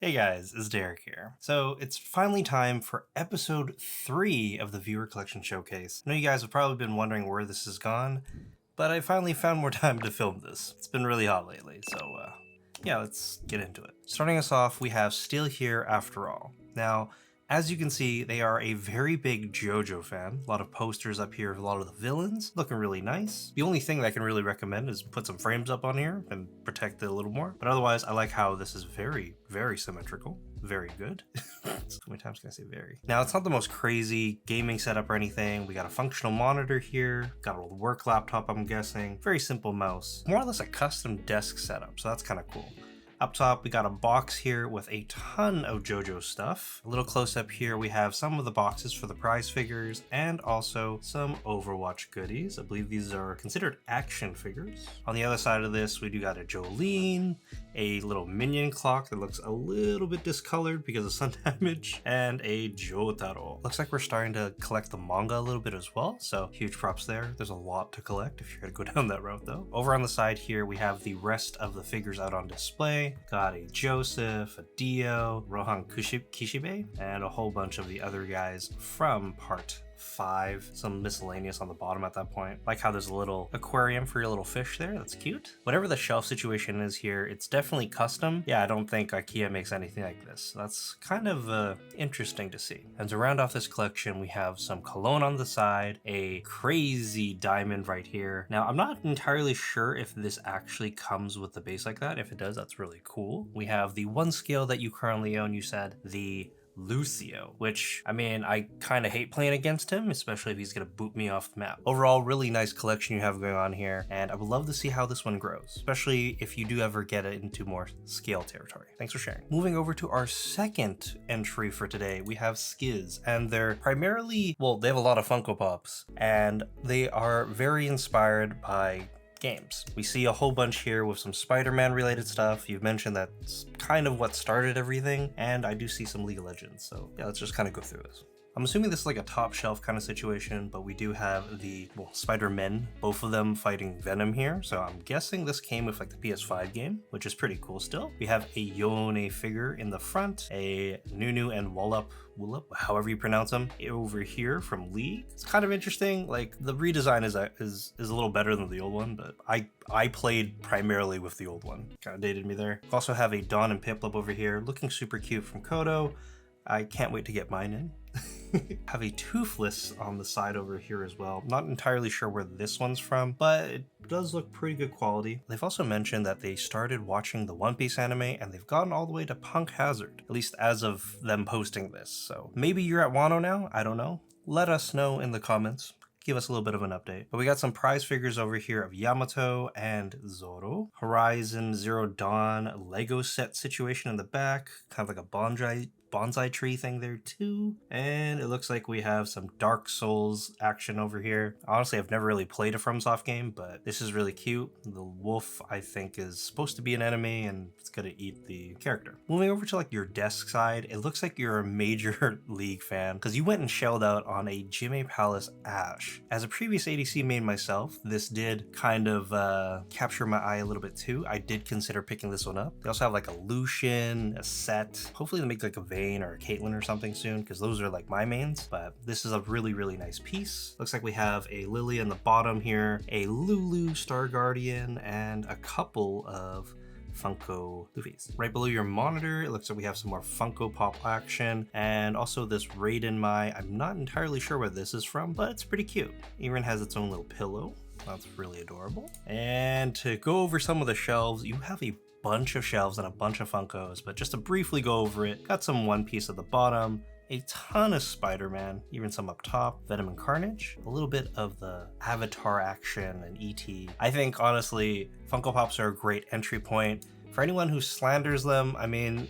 Hey guys, it's Derek here. So it's finally time for episode 3 of the Viewer Collection Showcase. I know you guys have probably been wondering where this has gone, but I finally found more time to film this. It's been really hot lately, so yeah, let's get into it. Starting us off, we have Still Here After All. Now, as you can see, they are a very big JoJo fan. A lot of posters up here of a lot of the villains, looking really nice. The only thing that I can really recommend is put some frames up on here and protect it a little more. But otherwise, I like how this is very, very symmetrical. Very good. How many times can I say very? Now, it's not the most crazy gaming setup or anything. We got a functional monitor here, got a little work laptop, I'm guessing. Very simple mouse. More or less a custom desk setup, so that's kind of cool. Up top, we got a box here with a ton of JoJo stuff. A little close up here, we have some of the boxes for the prize figures and also some Overwatch goodies. I believe these are considered action figures. On the other side of this, we do got a Jolene, a little minion clock that looks a little bit discolored because of sun damage, and a Jotaro. Looks like we're starting to collect the manga a little bit as well, so huge props there. There's a lot to collect if you're gonna go down that route though. Over on the side here, we have the rest of the figures out on display. Got a Joseph, a Dio, Rohan Kishibe, and a whole bunch of the other guys from part 5. Some miscellaneous on the bottom at that point. Like how there's a little aquarium for your little fish there. That's cute. Whatever the shelf situation is here, it's definitely custom. Yeah, I don't think IKEA makes anything like this. That's kind of interesting to see. And to round off this collection, we have some cologne on the side, a crazy diamond right here. Now, I'm not entirely sure if this actually comes with the base like that. If it does, that's really cool. We have the one scale that you currently own, you said, the Lucio, which, I mean, I kind of hate playing against him, especially if he's going to boot me off the map. Overall, really nice collection you have going on here, and I would love to see how this one grows, especially if you do ever get it into more scale territory. Thanks for sharing. Moving over to our second entry for today, we have Skiqz, and they're primarily, well, they have a lot of Funko Pops, and they are very inspired by games. We see a whole bunch here with some Spider-Man related stuff. You've mentioned that's kind of what started everything, and I do see some League of Legends, so yeah, let's just kind of go through this. I'm assuming this is like a top shelf kind of situation, but we do have the, well, Spider-Men, both of them fighting Venom here, so I'm guessing this came with like the PS5 game, which is pretty cool still. We have a Yone figure in the front, a Nunu and Wallop, however you pronounce them, over here from League. It's kind of interesting, like the redesign is a little better than the old one, but I played primarily with the old one. Kind of dated me there. Also have a Dawn and Piplup over here, looking super cute from Kodo. I can't wait to get mine in. Have a Toothless on the side over here as well. Not entirely sure where this one's from, but it does look pretty good quality. They've also mentioned that they started watching the One Piece anime and they've gotten all the way to Punk Hazard, at least as of them posting this. So maybe you're at Wano now, I don't know. Let us know in the comments. Give us a little bit of an update. But we got some prize figures over here of Yamato and Zoro. Horizon Zero Dawn Lego set situation in the back. Kind of like a bonsai tree thing there too. And it looks like we have some Dark Souls action over here. Honestly, I've never really played a FromSoft game, but this is really cute. The wolf, I think, is supposed to be an enemy and it's gonna eat the character. Moving over to like your desk side, it looks like you're a major League fan because you went and shelled out on a Jime Palace Ash. As a previous ADC main myself, this did kind of capture my eye a little bit too. I did consider picking this one up. They also have like a Lucian, a Set. Hopefully they make like a Vayne or a Caitlyn or something soon because those are like my mains, but this is a really, really nice piece. Looks like we have a Lily in the bottom here, a Lulu Star Guardian, and a couple of Funko Luffy's. Right below your monitor, it looks like we have some more Funko Pop action, and also this Raiden Mai. I'm not entirely sure where this is from, but it's pretty cute. Even has its own little pillow. That's really adorable. And to go over some of the shelves, you have a bunch of shelves and a bunch of Funkos, but just to briefly go over it, got some One Piece at the bottom, a ton of Spider-Man, even some up top, Venom and Carnage, a little bit of the Avatar action and ET. I think, honestly, Funko Pops are a great entry point. For anyone who slanders them, I mean,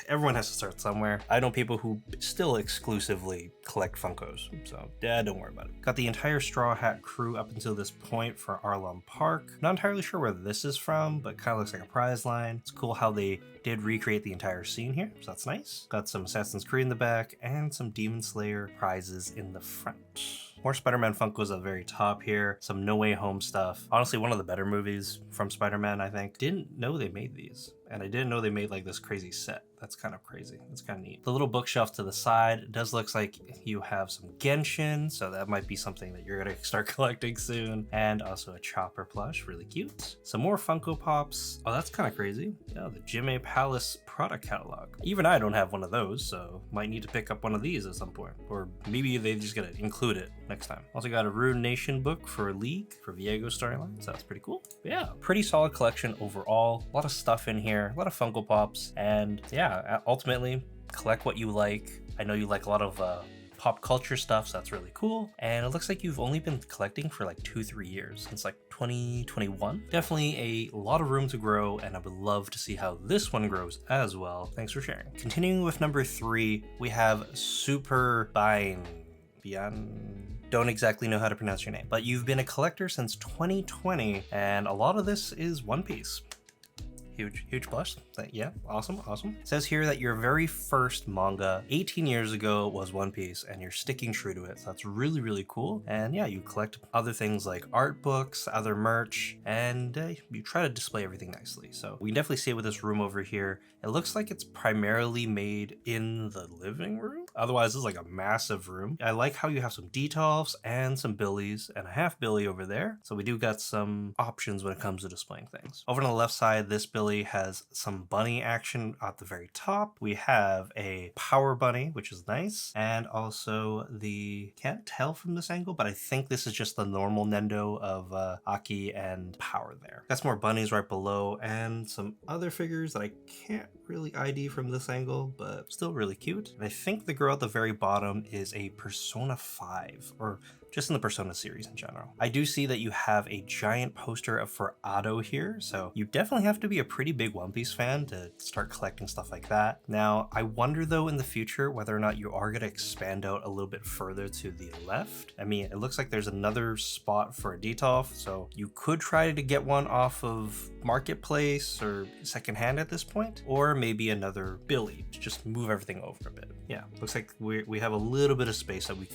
everyone has to start somewhere. I know people who still exclusively collect Funkos, so yeah, don't worry about it. Got the entire Straw Hat crew up until this point for Arlong Park. Not entirely sure where this is from, but kind of looks like a prize line. It's cool how they did recreate the entire scene here, so that's nice. Got some Assassin's Creed in the back and some Demon Slayer prizes in the front. More Spider-Man Funkos at the very top here. Some No Way Home stuff. Honestly, one of the better movies from Spider-Man, I think. Didn't know they made these. And I didn't know they made like this crazy set. That's kind of crazy. That's kind of neat. The little bookshelf to the side does look like you have some Genshin, so that might be something that you're gonna start collecting soon. And also a Chopper plush, really cute. Some more Funko Pops. Oh, that's kind of crazy. Yeah, the Jime Palace product catalog. Even I don't have one of those, so might need to pick up one of these at some point. Or maybe they just gotta include it next time. Also got a Rune Nation book for League, for Viego storyline, so that's pretty cool. But yeah, pretty solid collection overall. A lot of stuff in here, a lot of Funko Pops, and yeah, ultimately, collect what you like. I know you like a lot of pop culture stuff, so that's really cool. And it looks like you've only been collecting for like 2-3 years, since like 2021. Definitely a lot of room to grow, and I would love to see how this one grows as well. Thanks for sharing. Continuing with number 3, we have Superbiene. Don't exactly know how to pronounce your name, but you've been a collector since 2020, and a lot of this is One Piece. Huge plus. Yeah, awesome. It says here that your very first manga 18 years ago was One Piece, and you're sticking true to it. So that's really cool. And yeah, you collect other things like art books, other merch, and you try to display everything nicely. So we can definitely see it with this room over here. It looks like it's primarily made in the living room. Otherwise, this is like a massive room. I like how you have some details and some billies and a half billy over there. So we do got some options when it comes to displaying things. Over on the left side, this billy has some bunny action at the very top. We have a power bunny, which is nice. And also can't tell from this angle, but I think this is just the normal Nendo of Aki and Power there. Got some more bunnies right below and some other figures that I can't really ID from this angle, but still really cute. And I think the girl at the very bottom is a Persona 5, or just in the Persona series in general. I do see that you have a giant poster for Ado here, so you definitely have to be a pretty big One Piece fan to start collecting stuff like that. Now, I wonder though in the future whether or not you are gonna expand out a little bit further to the left. I mean, it looks like there's another spot for a Detolf, so you could try to get one off of Marketplace or secondhand at this point, or maybe another Billy to just move everything over a bit. Yeah, looks like we have a little bit of space that we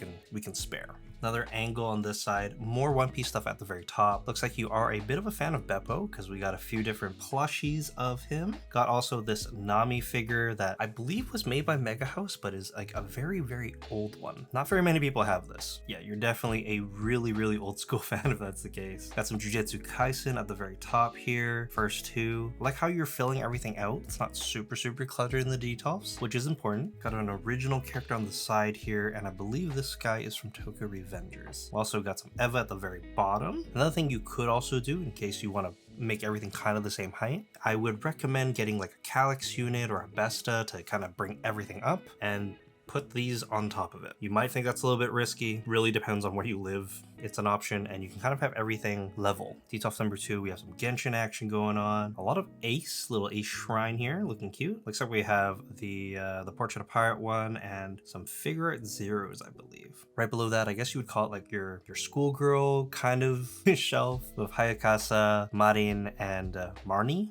can spare. Another angle on this side, more One Piece stuff at the very top. Looks like you are a bit of a fan of Beppo, because we got a few different plushies of him. Got also this Nami figure that I believe was made by Mega House, but is like a very old one. Not very many people have this. Yeah, you're definitely a really old school fan if that's the case. Got some Jujutsu Kaisen at the very top here. First two. I like how you're filling everything out. It's not super cluttered in the details, which is important. Got an original character on the side here, and I believe this guy is from Tokyo Revengers. Also got some Eva at the very bottom. Another thing you could also do in case you want to make everything kind of the same height, I would recommend getting like a Calyx unit or a Besta to kind of bring everything up and put these on top of it. You might think that's a little bit risky, really depends on where you live. It's an option, and you can kind of have everything level. Detolf number 2, we have some Genshin action going on. A lot of little Ace Shrine here, looking cute. Looks like we have the Portrait of Pirate one and some Figure Art Zeros, I believe. Right below that, I guess you would call it like your schoolgirl kind of shelf with Hayakasa, Marin, and Marnie.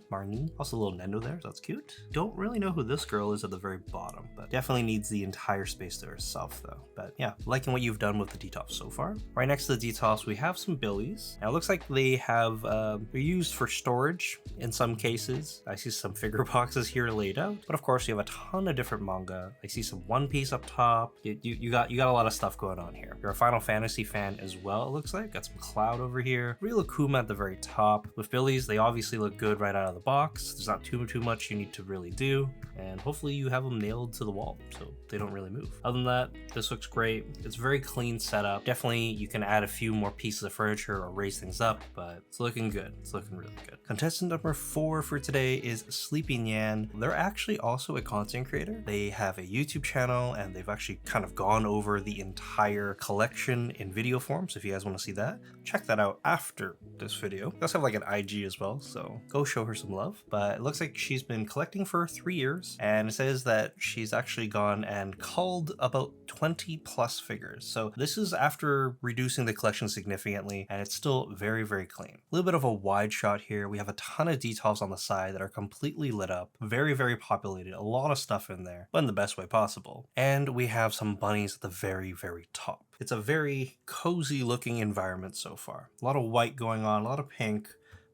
Also a little Nendo there, so that's cute. Don't really know who this girl is at the very bottom, but definitely needs the entire space to herself though. But yeah, liking what you've done with the Detolf so far. Right next to the Detolfs, we have some Billies. Now it looks like they have, they're used for storage in some cases. I see some figure boxes here laid out, but of course you have a ton of different manga. I see some One Piece up top. You got a lot of stuff going on here. You're a Final Fantasy fan as well, it looks like. Got some Cloud over here. Real Akuma at the very top. With Billies, they obviously look good right out of the box. There's not too much you need to really do, and hopefully you have them nailed to the wall so they don't really move. Other than that, this looks great. It's very clean setup. Definitely you can add a few more pieces of furniture or raise things up, but it's looking good. It's looking really good. Contestant number 4 for today is Sleepynyan. They're actually also a content creator. They have a YouTube channel, and they've actually kind of gone over the entire collection in video form. So if you guys want to see that, check that out after this video. They also have like an IG as well, so go show her some love. But it looks like she's been collecting for 3 years, and it says that she's actually gone and culled about 20 plus figures. So this is after reducing the collection significantly, and it's still very clean. A little bit of a wide shot here. We have a ton of details on the side that are completely lit up, very populated, a lot of stuff in there, but in the best way possible. And we have some bunnies at the very top. It's a very cozy looking environment so far. A lot of white going on, a lot of pink,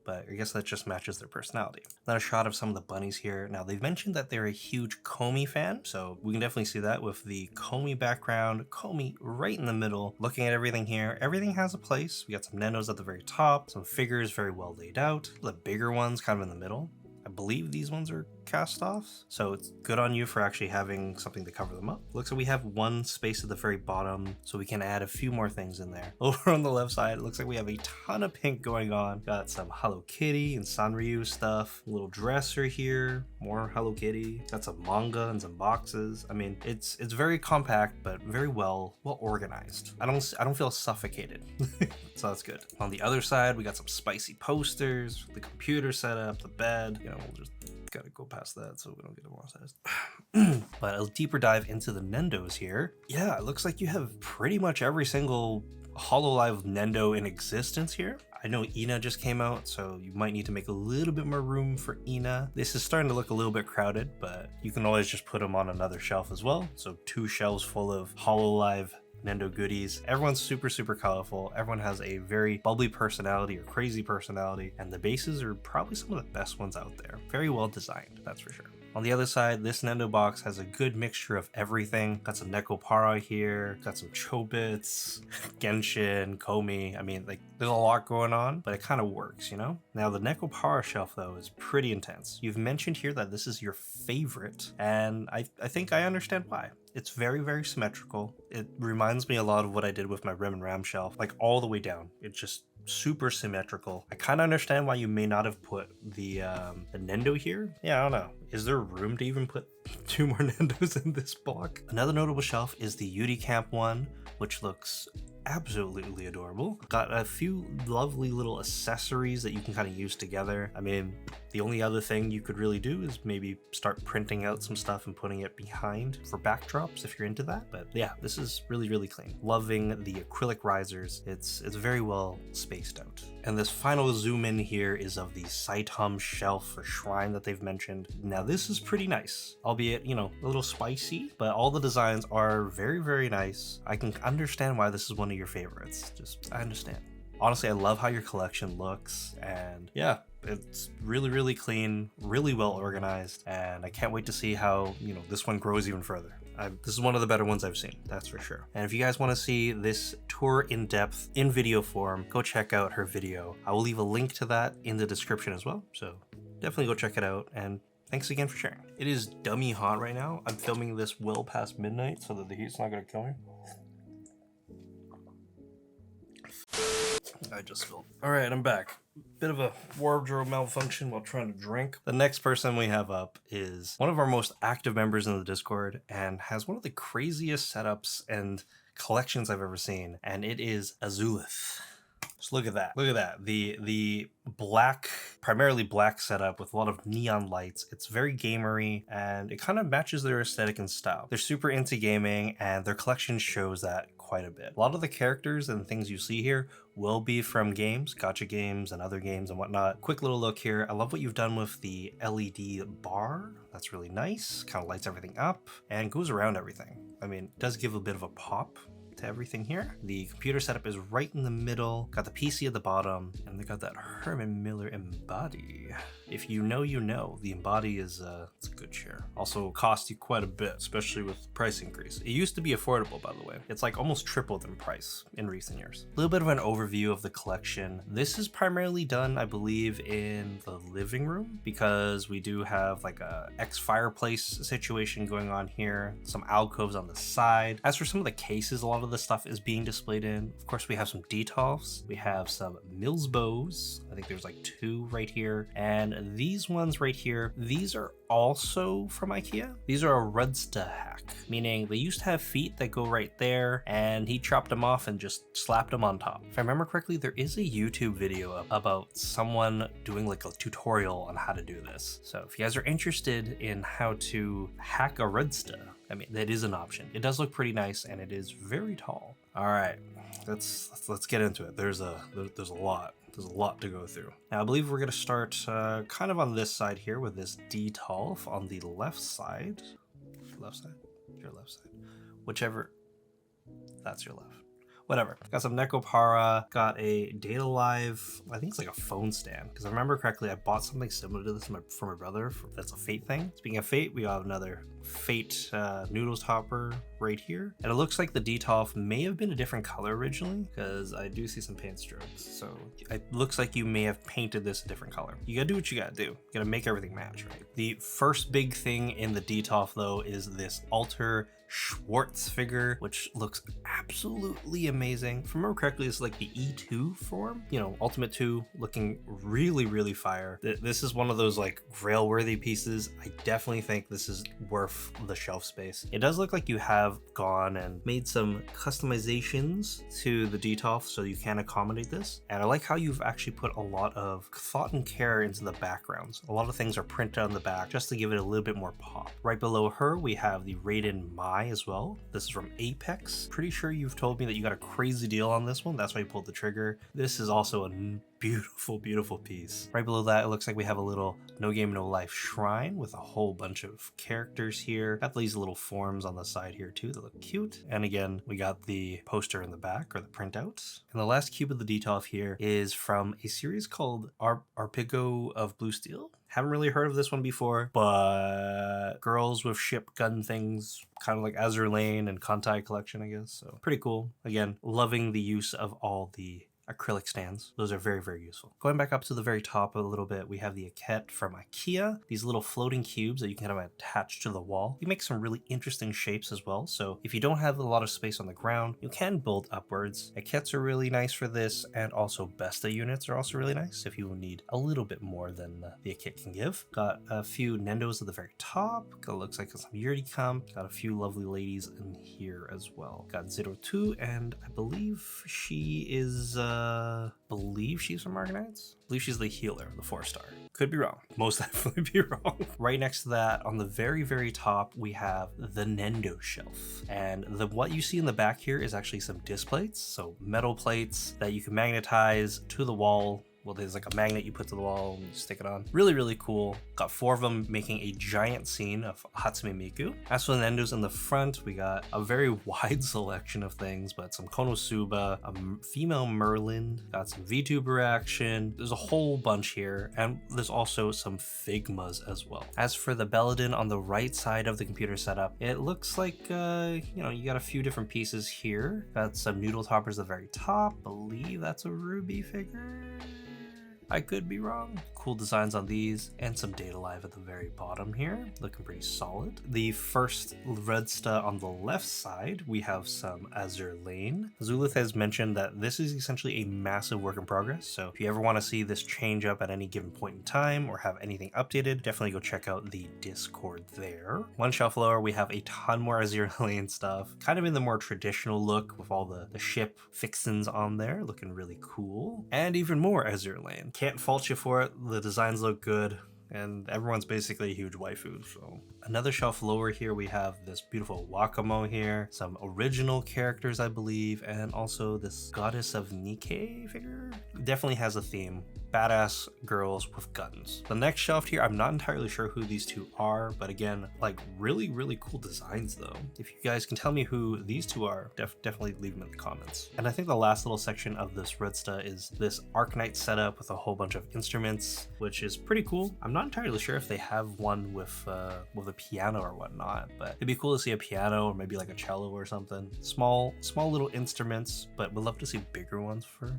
but I guess that just matches their personality. Then a shot of some of the bunnies here. Now they've mentioned that they're a huge Comey fan, so we can definitely see that with the Comey background, Comey right in the middle. Looking at everything here, everything has a place. We got some Nendos at the very top, some figures very well laid out, the bigger ones kind of in the middle. I believe these ones are cast-offs, so it's good on you for actually having something to cover them up. Looks like we have one space at the very bottom, so we can add a few more things in there. Over on the left side, it looks like we have a ton of pink going on. Got some Hello Kitty and Sanryu stuff, a little dresser here, more Hello Kitty. Got some manga and some boxes. I mean, it's very compact, but very well organized. I don't feel suffocated, so that's good. On the other side, we got some spicy posters, the computer setup, the bed. You know, we'll just gotta go past that so we don't get demonetized. But a deeper dive into the Nendos here. Yeah, it looks like you have pretty much every single Hololive Nendo in existence here. I know Ina just came out, so you might need to make a little bit more room for Ina. This is starting to look a little bit crowded, but you can always just put them on another shelf as well. So 2 shelves full of Hololive Nendo goodies. Everyone's super colorful. Everyone has a very bubbly personality or crazy personality, and the bases are probably some of the best ones out there. Very well designed, that's for sure. On the other side, this Nendo box has a good mixture of everything. Got some Nekopara here, got some Chobits, Genshin, Komi. I mean, like, there's a lot going on, but it kind of works, you know? Now, the Nekopara shelf, though, is pretty intense. You've mentioned here that this is your favorite, and I think I understand why. It's very symmetrical. It reminds me a lot of what I did with my Rim and Ram shelf, like all the way down. It's just super symmetrical. I kind of understand why you may not have put the Nendo here. Yeah, I don't know. Is there room to even put 2 more Nendos in this block? Another notable shelf is the Yuri Camp one, which looks absolutely adorable. Got a few lovely little accessories that you can kind of use together. I mean, the only other thing you could really do is maybe start printing out some stuff and putting it behind for backdrops if you're into that. But yeah, this is really clean. Loving the acrylic risers. It's very well spaced out. And this final zoom in here is of the Saitam shelf for Shrine that they've mentioned. Now this is pretty nice, albeit, you know, a little spicy, but all the designs are very nice. I can understand why this is one of your favorites. I understand. Honestly, I love how your collection looks, and yeah, it's really clean, really well organized, and I can't wait to see how, you know, this one grows even further. This is one of the better ones I've seen, that's for sure. And if you guys want to see this tour in depth in video form, go check out her video. I will leave a link to that in the description as well, so definitely go check it out, and thanks again for sharing. It is dummy hot right now. I'm filming this well past midnight so that the heat's not gonna kill me. I just spilled. All right, I'm back. Bit of a wardrobe malfunction while trying to drink. The next person we have up is one of our most active members in the Discord and has one of the craziest setups and collections I've ever seen, and it is Azulleth. Just look at that. Look at that. The black, primarily black setup with a lot of neon lights. It's very gamery, and it kind of matches their aesthetic and style. They're super into gaming, and their collection shows that quite a bit. A lot of the characters and things you see here will be from games, gacha games and other games and whatnot. Quick little look here. I love what you've done with the LED bar. That's really nice. Kind of lights everything up and goes around everything. I mean, it does give a bit of a pop to everything here. The computer setup is right in the middle, got the PC at the bottom, and they got that Herman Miller Embody. If you know, you know. The Embody is it's a good share. Also cost you quite a bit, especially with price increase. It used to be affordable, by the way. It's like almost tripled in price in recent years. A little bit of an overview of the collection. This is primarily done, I believe, in the living room, because we do have like a fireplace situation going on here, some alcoves on the side. As for some of the cases, a lot of the stuff is being displayed in. Of course, we have some Detolfs, we have some Mills bows. I think there's like 2 right here, and these ones right here, these are also from IKEA. These are a Rudsta hack, meaning they used to have feet that go right there, and he chopped them off and just slapped them on top. If I remember correctly, there is a YouTube video about someone doing like a tutorial on how to do this. So if you guys are interested in how to hack a Rudsta, I mean, that is an option. It does look pretty nice, and it is very tall. All right, let's get into it. There's a lot. There's a lot to go through. Now, I believe we're going to start kind of on this side here with this Detolf on the left side. Left side? Your left side. Whichever. That's your left. Whatever. Got some Nekopara, got a Data Live, I think it's like a phone stand. Because I remember correctly, I bought something similar to this for my brother. That's a Fate thing. Speaking of Fate, we got another Fate noodles topper right here. And it looks like the Detolf may have been a different color originally, because I do see some paint strokes. So it looks like you may have painted this a different color. You gotta do what you gotta do. You gotta make everything match, right? The first big thing in the Detolf though is this Alter Schwartz figure, which looks absolutely amazing. If I remember correctly, this is like the E2 form, you know, Ultimate 2, looking really fire. This is one of those like grail worthy pieces. I definitely think this is worth the shelf space. It does look like you have gone and made some customizations to the Detolf so you can accommodate this. And I like how you've actually put a lot of thought and care into the backgrounds. A lot of things are printed on the back just to give it a little bit more pop. Right below her, we have the Raiden Mai as well. This is from Apex. Pretty sure you've told me that you got a crazy deal on this one. That's why you pulled the trigger. This is also a beautiful piece. Right below that, it looks like we have a little No Game No Life shrine with a whole bunch of characters here. Got these little forms on the side here too that look cute. And again, we got the poster in the back, or the printout. And the last cube of the Detolf here is from a series called Arpigo of Blue Steel. Haven't really heard of this one before, but girls with ship gun things, kind of like Azur Lane and Kantai collection, I guess. So pretty cool. Again, loving the use of all the acrylic stands. Those are very useful. Going back up to the very top a little bit, we have the Aket from IKEA. These little floating cubes that you can kind of attach to the wall. You make some really interesting shapes as well. So if you don't have a lot of space on the ground, you can build upwards. Akets are really nice for this, and also Besta units are also really nice if you need a little bit more than the Aket can give. Got a few Nendos at the very top. Looks like some Yurdi Camp. Got a few lovely ladies in here as well. Got 02, and I believe she is believe she's from Argonauts. I believe she's the healer, the 4-star. Could be wrong. Most definitely be wrong. Right next to that, on the very top, we have the Nendo shelf. And what you see in the back here is actually some disc plates. So metal plates that you can magnetize to the wall. Well, there's like a magnet you put to the wall and you stick it on. Really cool. Got 4 of them making a giant scene of Hatsume Miku. As for the Nendos in the front, we got a very wide selection of things, but some Konosuba, a female Merlin, got some VTuber action. There's a whole bunch here, and there's also some Figmas as well. As for the Belladin on the right side of the computer setup, it looks like, you know, you got a few different pieces here. Got some noodle toppers at the very top. Believe that's a Ruby figure. I could be wrong. Cool designs on these, and some Data Live at the very bottom here, looking pretty solid. The first Redsta on the left side, we have some Azur Lane. Azulleth has mentioned that this is essentially a massive work in progress, so if you ever want to see this change up at any given point in time or have anything updated, definitely go check out the Discord there. One shelf lower, we have a ton more Azur Lane stuff, kind of in the more traditional look with all the ship fixins on there, looking really cool. And even more Azur Lane. Can't fault you for it. The designs look good, and everyone's basically a huge waifu. So another shelf lower here, we have this beautiful Wakamo here, some original characters I believe, and also this Goddess of Nikkei figure. Definitely has a theme. Badass girls with guns. The next shelf here, I'm not entirely sure who these two are, but again, like really cool designs though. If you guys can tell me who these two are, definitely leave them in the comments. And I think the last little section of this Redsta is this Arknight setup with a whole bunch of instruments, which is pretty cool. I'm not entirely sure if they have one with a piano or whatnot, but it'd be cool to see a piano or maybe like a cello or something. Small little instruments, but we'd love to see bigger ones for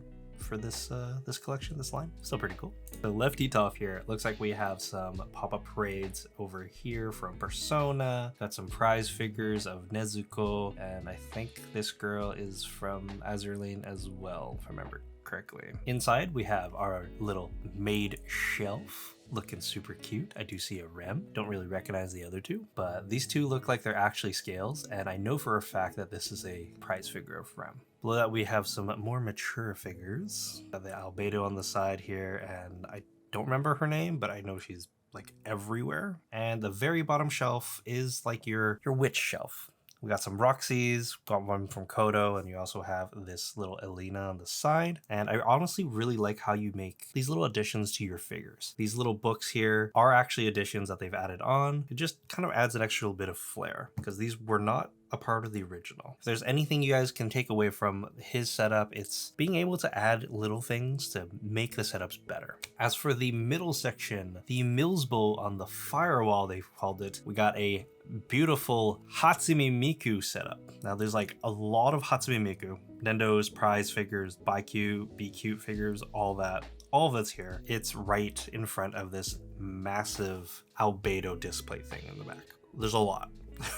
this this collection, this line. Still pretty cool. The left Detolf here, it looks like we have some pop-up parades over here from Persona. Got some prize figures of Nezuko, and I think this girl is from Azur Lane as well, if I remember correctly. Inside we have our little maid shelf, looking super cute. I do see a Rem. Don't really recognize the other two, but these two look like they're actually scales, and I know for a fact that this is a prize figure of Rem. Below that we have some more mature figures. Got the Albedo on the side here, and I don't remember her name, but I know she's like everywhere. And the very bottom shelf is like your witch shelf. We got some Roxy's, got one from Kodo, and you also have this little Elena on the side. And I honestly really like how you make these little additions to your figures. These little books here are actually additions that they've added on. It just kind of adds an extra bit of flair, because these were not a part of the original. If there's anything you guys can take away from his setup, it's being able to add little things to make the setups better. As for the middle section, the Mills Bowl on the firewall, they've called it, we got a beautiful Hatsune Miku setup. Now there's like a lot of Hatsune Miku, Nendo's prize figures, Buy Cute, Be Cute figures, all that. All of it's here. It's right in front of this massive albedo display thing in the back. There's a lot.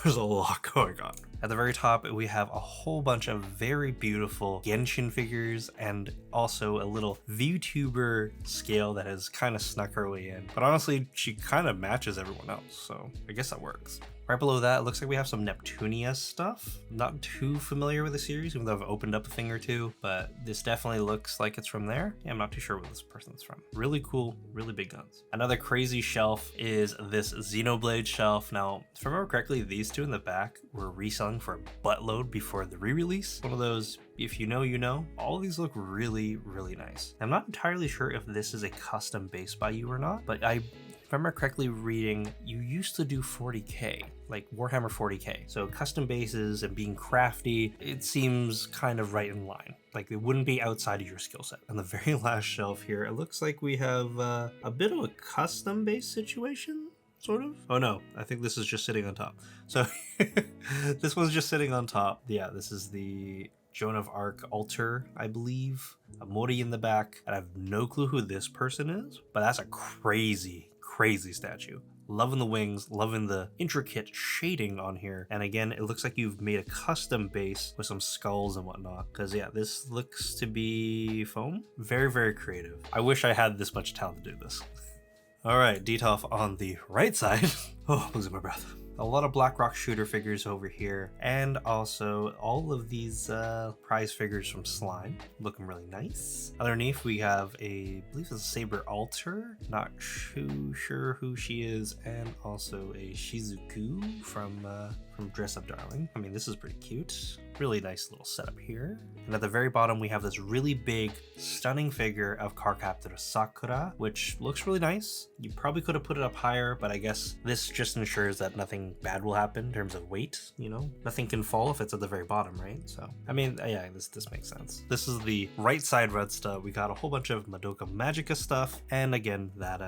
There's a lot going on. At the very top, we have a whole bunch of very beautiful Genshin figures and also a little VTuber scale that has kind of snuck her way in. But honestly, she kind of matches everyone else, so I guess that works. Right below that, it looks like we have some Neptunia stuff. Not too familiar with the series, even though I've opened up a thing or two, but this definitely looks like it's from there. Yeah, I'm not too sure where this person's from. Really cool, really big guns. Another crazy shelf is this Xenoblade shelf. Now, if I remember correctly, these two in the back were reselling for a buttload before the re-release. One of those, if you know, you know. All of these look really, really nice. I'm not entirely sure if this is a custom base by you or not, but if I remember correctly reading, you used to do 40k, like Warhammer 40k. So custom bases and being crafty, it seems kind of right in line. Like it wouldn't be outside of your skill set. On the very last shelf here, it looks like we have a bit of a custom base situation, sort of. Oh no, I think this is just sitting on top. So this one's just sitting on top. Yeah, this is the Joan of Arc altar, I believe. A Mori in the back. And I have no clue who this person is, but that's a crazy statue. Loving the wings, loving the intricate shading on here. And again, it looks like you've made a custom base with some skulls and whatnot. Because yeah, this looks to be foam. Very, very creative. I wish I had this much talent to do this. All right, detail on the right side. Oh, I'm losing my breath. A lot of Blackrock shooter figures over here, and also all of these prize figures from Slime, looking really nice. Underneath we have I believe it's a Saber Altar, not too sure who she is, and also a Shizuku from Dress Up Darling. I mean, this is pretty cute. Really nice little setup here. And at the very bottom, we have this really big, stunning figure of Cardcaptor Sakura, which looks really nice. You probably could have put it up higher, but I guess this just ensures that nothing bad will happen in terms of weight, you know? Nothing can fall if it's at the very bottom, right? So, I mean, yeah, this makes sense. This is the right side red stuff. We got a whole bunch of Madoka Magica stuff, and again, that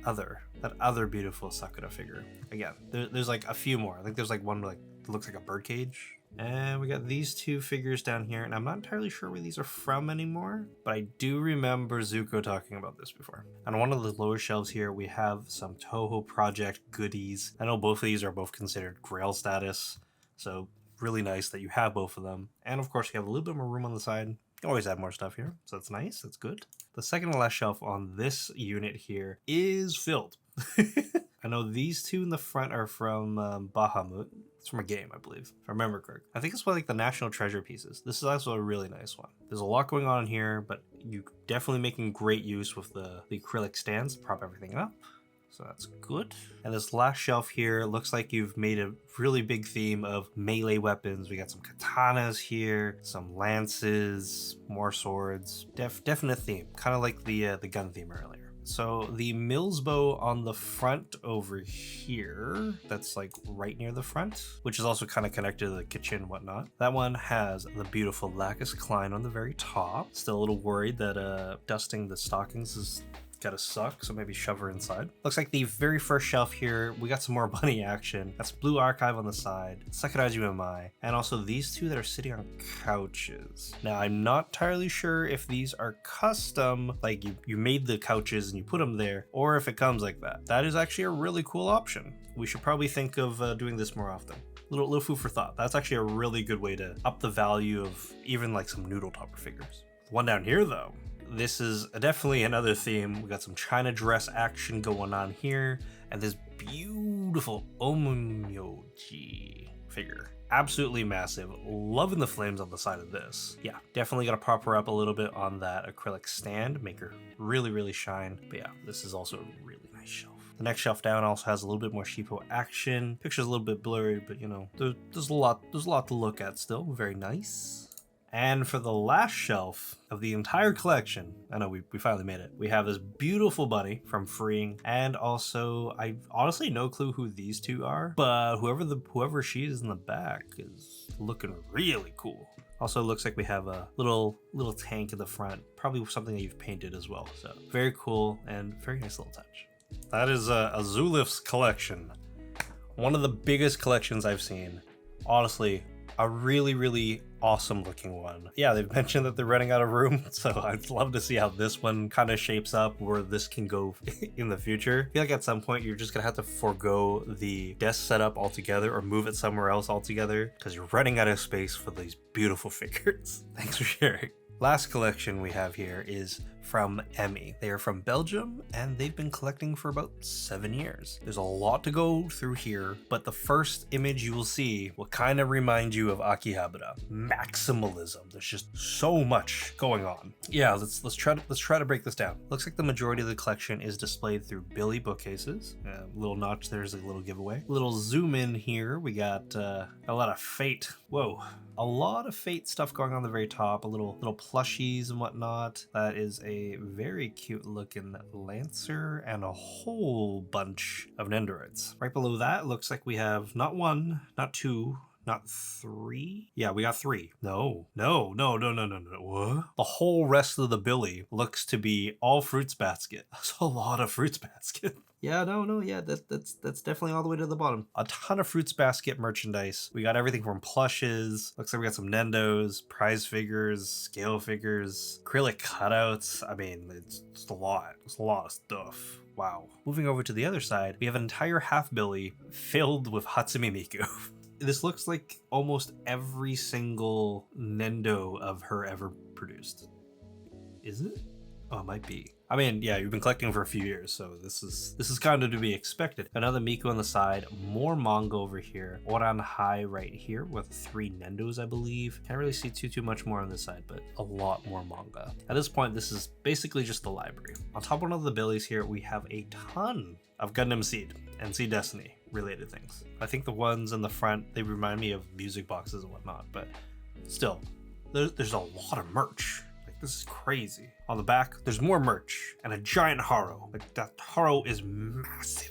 other beautiful Sakura figure. Again, there's like a few more. I think there's like one like that looks like a birdcage. And we got these two figures down here, and I'm not entirely sure where these are from anymore, but I do remember Zuko talking about this before. On one of the lower shelves here, we have some Toho Project goodies. I know both of these are both considered Grail status, so really nice that you have both of them. And of course, you have a little bit more room on the side. You can always add more stuff here, so that's nice, that's good. The second to last shelf on this unit here is filled. I know these two in the front are from Bahamut. It's from a game, I believe, if I remember correct. I think it's one of like the National Treasure pieces. This is also a really nice one. There's a lot going on here, but you're definitely making great use with the acrylic stands to prop everything up. So that's good. And this last shelf here looks like you've made a really big theme of melee weapons. We got some katanas here, some lances, more swords. Definite theme, kind of like the gun theme earlier. So the Mills bow on the front over here, that's like right near the front, which is also kind of connected to the kitchen and whatnot. That one has the beautiful Lacus Klein on the very top. Still a little worried that dusting the stockings is gotta suck, so maybe shove her inside. Looks like the very first shelf here, we got some more bunny action. That's Blue Archive on the side, Sakuraju Umai, and also these two that are sitting on couches. Now, I'm not entirely sure if these are custom, like you made the couches and you put them there, or if it comes like that. That is actually a really cool option. We should probably think of doing this more often. Little food for thought. That's actually a really good way to up the value of even like some noodle topper figures. The one down here though, this is definitely another theme. We got some China dress action going on here, and this beautiful Omyoji figure. Absolutely massive. Loving the flames on the side of this. Yeah, definitely gotta prop her up a little bit on that acrylic stand, make her really, really shine. But yeah, this is also a really nice shelf. The next shelf down also has a little bit more Shippo action. Picture's a little bit blurry, but you know, there's a lot to look at still. Very nice. And for the last shelf of the entire collection, I know we finally made it, we have this beautiful bunny from Freeing, and also I honestly no clue who these two are, but whoever she is in the back is looking really cool. Also looks like we have a little tank in the front, probably something that you've painted as well. So very cool and very nice little touch. That is Azulleth's collection. One of the biggest collections I've seen. Honestly, a really awesome looking one. Yeah, they've mentioned that they're running out of room, so I'd love to see how this one kind of shapes up, where this can go in the future. I feel like at some point you're just gonna have to forego the desk setup altogether or move it somewhere else altogether because you're running out of space for these beautiful figures. Thanks for sharing. Last collection we have here is from Emmy. They are from Belgium and they've been collecting for about 7 years. There's a lot to go through here, but the first image you will see will kind of remind you of Akihabara. Maximalism. There's just so much going on. Yeah, let's try to break this down. Looks like the majority of the collection is displayed through Billy bookcases. Little notch there's a little giveaway. Little zoom in here. We got a lot of Fate. Whoa. A lot of Fate stuff going on the very top, a little plushies and whatnot. That is a very cute looking Lancer and a whole bunch of Nendoroids. Right below that looks like we have not one, not two, not three. Yeah, we got three. No. What? The whole rest of the Billy looks to be all Fruits Basket. That's a lot of Fruits Basket. Yeah, yeah, that's definitely all the way to the bottom. A ton of Fruits Basket merchandise. We got everything from plushes. Looks like we got some Nendos, prize figures, scale figures, acrylic cutouts. I mean, it's a lot. It's a lot of stuff. Wow. Moving over to the other side, we have an entire half Billy filled with Hatsune Miku. This looks like almost every single Nendo of her ever produced. Is it? Oh, it might be. I mean, yeah, you've been collecting for a few years, so this is kind of to be expected. Another Miku on the side, more manga over here. Oran High right here with 3 Nendos, I believe. Can't really see too much more on this side, but a lot more manga. At this point, this is basically just the library. On top of one of the Billies here, we have a ton of Gundam Seed and Seed Destiny related things. I think the ones in the front, they remind me of music boxes and whatnot, but still, there's a lot of merch. This is crazy. On the back, there's more merch and a giant Haro. Like, that Haro is massive.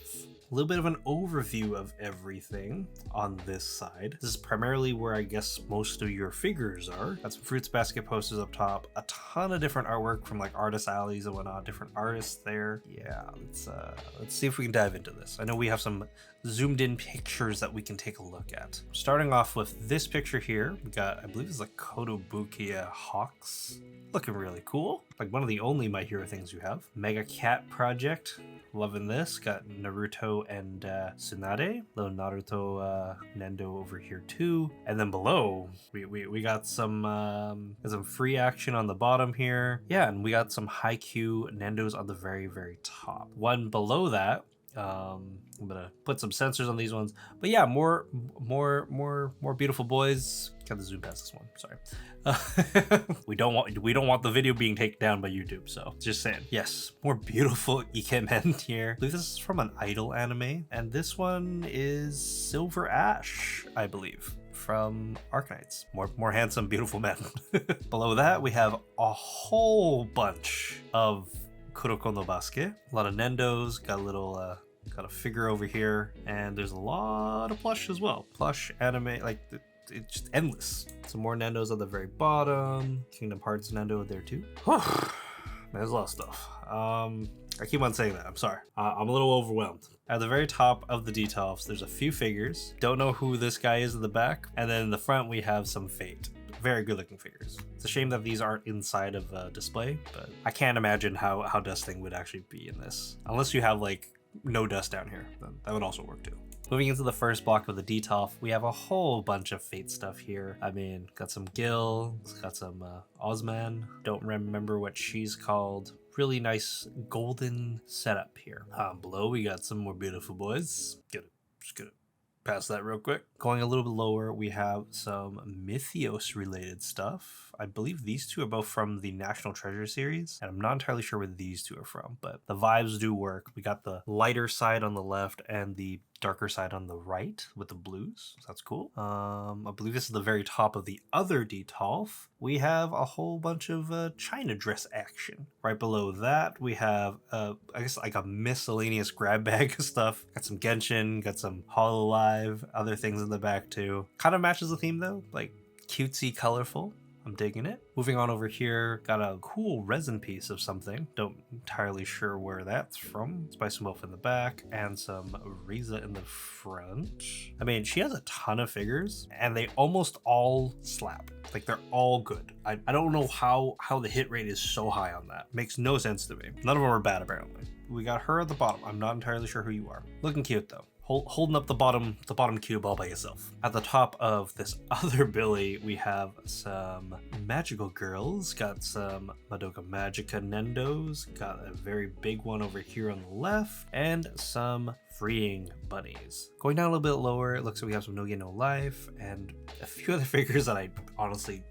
A little bit of an overview of everything on this side. This is primarily where I guess most of your figures are. Got some Fruits Basket posters up top. A ton of different artwork from like artist alleys and whatnot. Different artists there. Yeah, let's see if we can dive into this. I know we have some zoomed in pictures that we can take a look at. Starting off with this picture here, we got, I believe it's like Kotobukiya Hawks. Looking really cool. Like one of the only My Hero things you have. Mega Cat Project. Loving this. Got Naruto and Tsunade. Little Naruto Nendo over here too. And then below, we got some free action on the bottom here. Yeah, and we got some Haikyuu Nendos on the very top. One below that, I'm gonna put some sensors on these ones, but yeah, more beautiful boys. Got the zoom past this one. Sorry. We don't want the video being taken down by YouTube, so just saying. Yes, more beautiful Ikemen here. I believe this is from an Idol anime, and this one is Silver Ash, I believe, from Arknights. More handsome, beautiful men. Below that, we have a whole bunch of Kuroko no Basuke. A lot of Nendos, got a little got a figure over here, and there's a lot of plush as well. Plush anime, like it's just endless. Some more Nendos at the very bottom. Kingdom Hearts Nendo there too. There's a lot of stuff. I keep on saying that, I'm sorry. I'm a little overwhelmed. At the very top of the details, there's a few figures. Don't know who this guy is in the back. And then in the front, we have some Fate. Very good looking figures. It's a shame that these aren't inside of a display, but I can't imagine how dusting would actually be in this. Unless you have like no dust down here, then that would also work too. Moving into the first block of the detail, we have a whole bunch of Fate stuff here. I mean, got some Gil, got some Osman. Don't remember what she's called. Really nice golden setup here. Below, we got some more beautiful boys. Just gonna pass that real quick. Going a little bit lower, we have some Mythios related stuff. I believe these two are both from the National Treasure series, and I'm not entirely sure where these two are from, but the vibes do work. We got the lighter side on the left and the darker side on the right with the blues. So that's cool. I believe this is the very top of the other Detolf. We have a whole bunch of China dress action. Right below that, we have, I guess like a miscellaneous grab bag of stuff. Got some Genshin, got some Hololive, other things in the back too. Kind of matches the theme though, like cutesy, colorful. I'm digging it. Moving on over here, got a cool resin piece of something. Don't entirely sure where that's from. Spice and Wolf in the back and some Riza in the front. I mean, she has a ton of figures and they almost all slap. Like they're all good. I don't know how the hit rate is so high on that. Makes no sense to me. None of them are bad apparently. We got her at the bottom. I'm not entirely sure who you are. Looking cute though. Holding up the bottom cube all by yourself. At the top of this other Billy, we have some magical girls. Got some Madoka Magica Nendos. Got a very big one over here on the left. And some freeing bunnies. Going down a little bit lower, it looks like we have some No Game No Life. And a few other figures that I honestly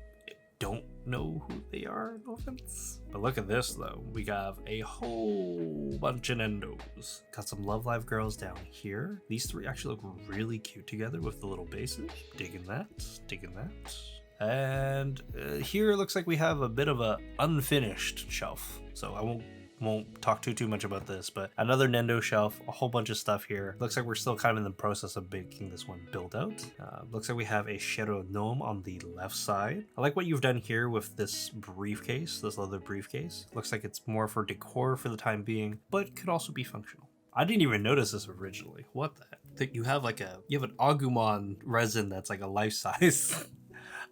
don't know who they are, no offense. But look at this though. We got a whole bunch of Nendos. Got some Love Live girls down here. These three actually look really cute together with the little bases. Digging that, digging that. And here it looks like we have a bit of a unfinished shelf. So I won't talk too much about this, but another Nendo shelf, a whole bunch of stuff here. Looks like we're still kind of in the process of making this one build out. Looks like we have a Shadow Gnome on the left side. I like what you've done here with this briefcase, this leather briefcase. Looks like it's more for decor for the time being, but could also be functional. I didn't even notice this originally. What the heck? You have an Agumon resin that's like a life size.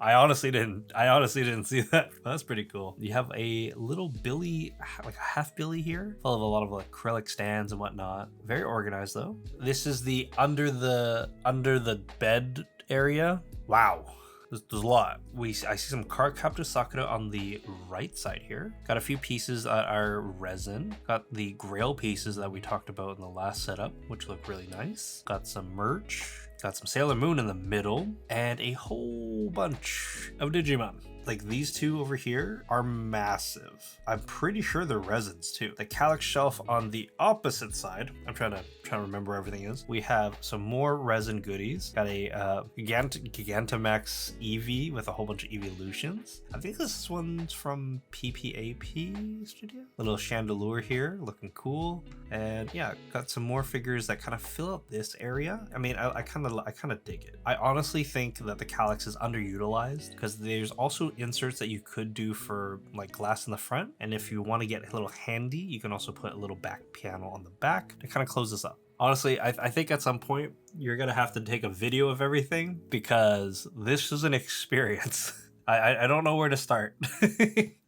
I honestly didn't see that. That's pretty cool. You have a little Billy, like a half Billy here, full of a lot of like acrylic stands and whatnot. Very organized though. This is the under the bed area. Wow. There's a lot. I see some Cardcaptor Sakura on the right side here. Got a few pieces that are resin. Got the Grail pieces that we talked about in the last setup, which look really nice. Got some merch. Got some Sailor Moon in the middle. And a whole bunch of Digimon. Like these two over here are massive. I'm pretty sure they're resins too. The Calyx shelf on the opposite side, I'm trying to remember where everything is. We have some more resin goodies. Got a Gigantamax Eevee with a whole bunch of evolutions. I think this one's from PPAP Studio. Little Chandelure here, looking cool. And yeah, got some more figures that kind of fill out this area. I mean, I kind of dig it. I honestly think that the Calyx is underutilized because there's also inserts that you could do for like glass in the front, and if you want to get a little handy, you can also put a little back panel on the back to kind of close this up. Honestly, I think at some point you're gonna have to take a video of everything because this is an experience. I don't know where to start.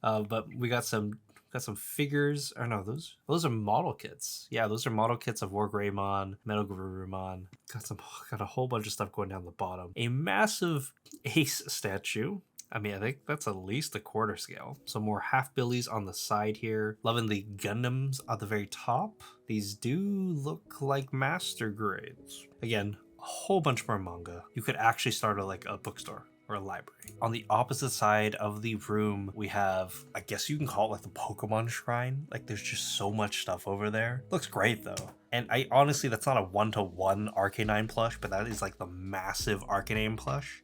But we got some figures. Or no, those are model kits. Yeah, those are model kits of Wargreymon, Metal Garurumon. Got a whole bunch of stuff going down the bottom. A massive Ace statue. I mean, I think that's at least a quarter scale. Some more half Billies on the side here. Loving the Gundams at the very top. These do look like master grades. Again, a whole bunch more manga. You could actually start a bookstore or a library. On the opposite side of the room, we have, I guess you can call it like the Pokemon shrine. Like there's just so much stuff over there. Looks great though. And I honestly, that's not a 1-to-1 Arcanine plush, but that is like the massive Arcanine plush.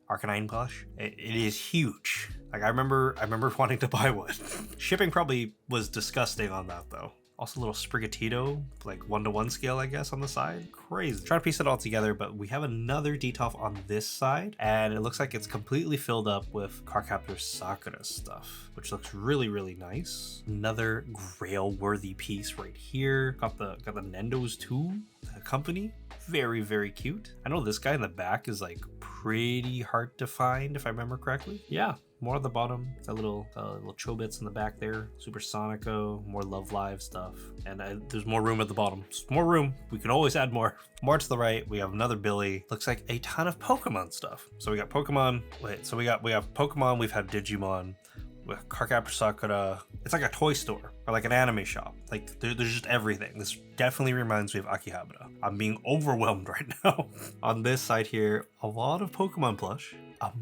It is huge. Like I remember wanting to buy one. Shipping probably was disgusting on that though. Also a little Sprigatito, like 1-to-1 scale, I guess, on the side. Crazy. Trying to piece it all together, but we have another Detolf on this side, and it looks like it's completely filled up with Cardcaptor Sakura stuff, which looks really, really nice. Another Grail-worthy piece right here. Got the Nendos too, the company. Very, very cute. I know this guy in the back is like pretty hard to find, if I remember correctly. Yeah. More at the bottom, got little Chobits in the back there, Super Sonico, more Love Live stuff, and there's more room at the bottom. Just more room, we can always add more. More to the right, we have another Billy. Looks like a ton of Pokemon stuff. So we got Pokemon, we have Pokemon, we've had Digimon, with Cardcaptor Sakura. It's like a toy store or like an anime shop. Like there's just everything. This definitely reminds me of Akihabara. I'm being overwhelmed right now. On this side here, a lot of Pokemon plush. a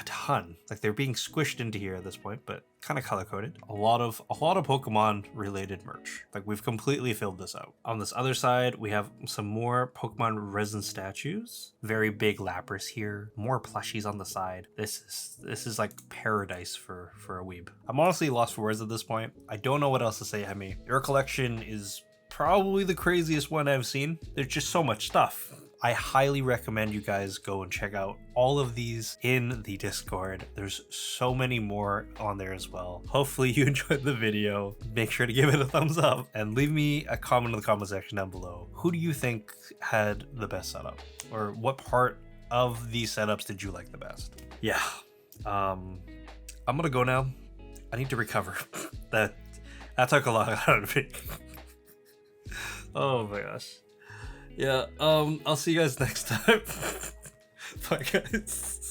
ton. Like they're being squished into here at this point, but kind of color coded. A lot of Pokemon related merch. Like we've completely filled this out. On this other side, we have some more Pokemon resin statues. Very big Lapras here. More plushies on the side. This is like paradise for a weeb. I'm honestly lost for words at this point. I don't know what else to say, Hemi. Your collection is probably the craziest one I've seen. There's just so much stuff. I highly recommend you guys go and check out all of these in the Discord. There's so many more on there as well. Hopefully you enjoyed the video. Make sure to give it a thumbs up and leave me a comment in the comment section down below. Who do you think had the best setup? Or what part of these setups did you like the best? Yeah, I'm gonna go now. I need to recover. that took a lot out of me. Oh my gosh. Yeah, I'll see you guys next time. Bye guys.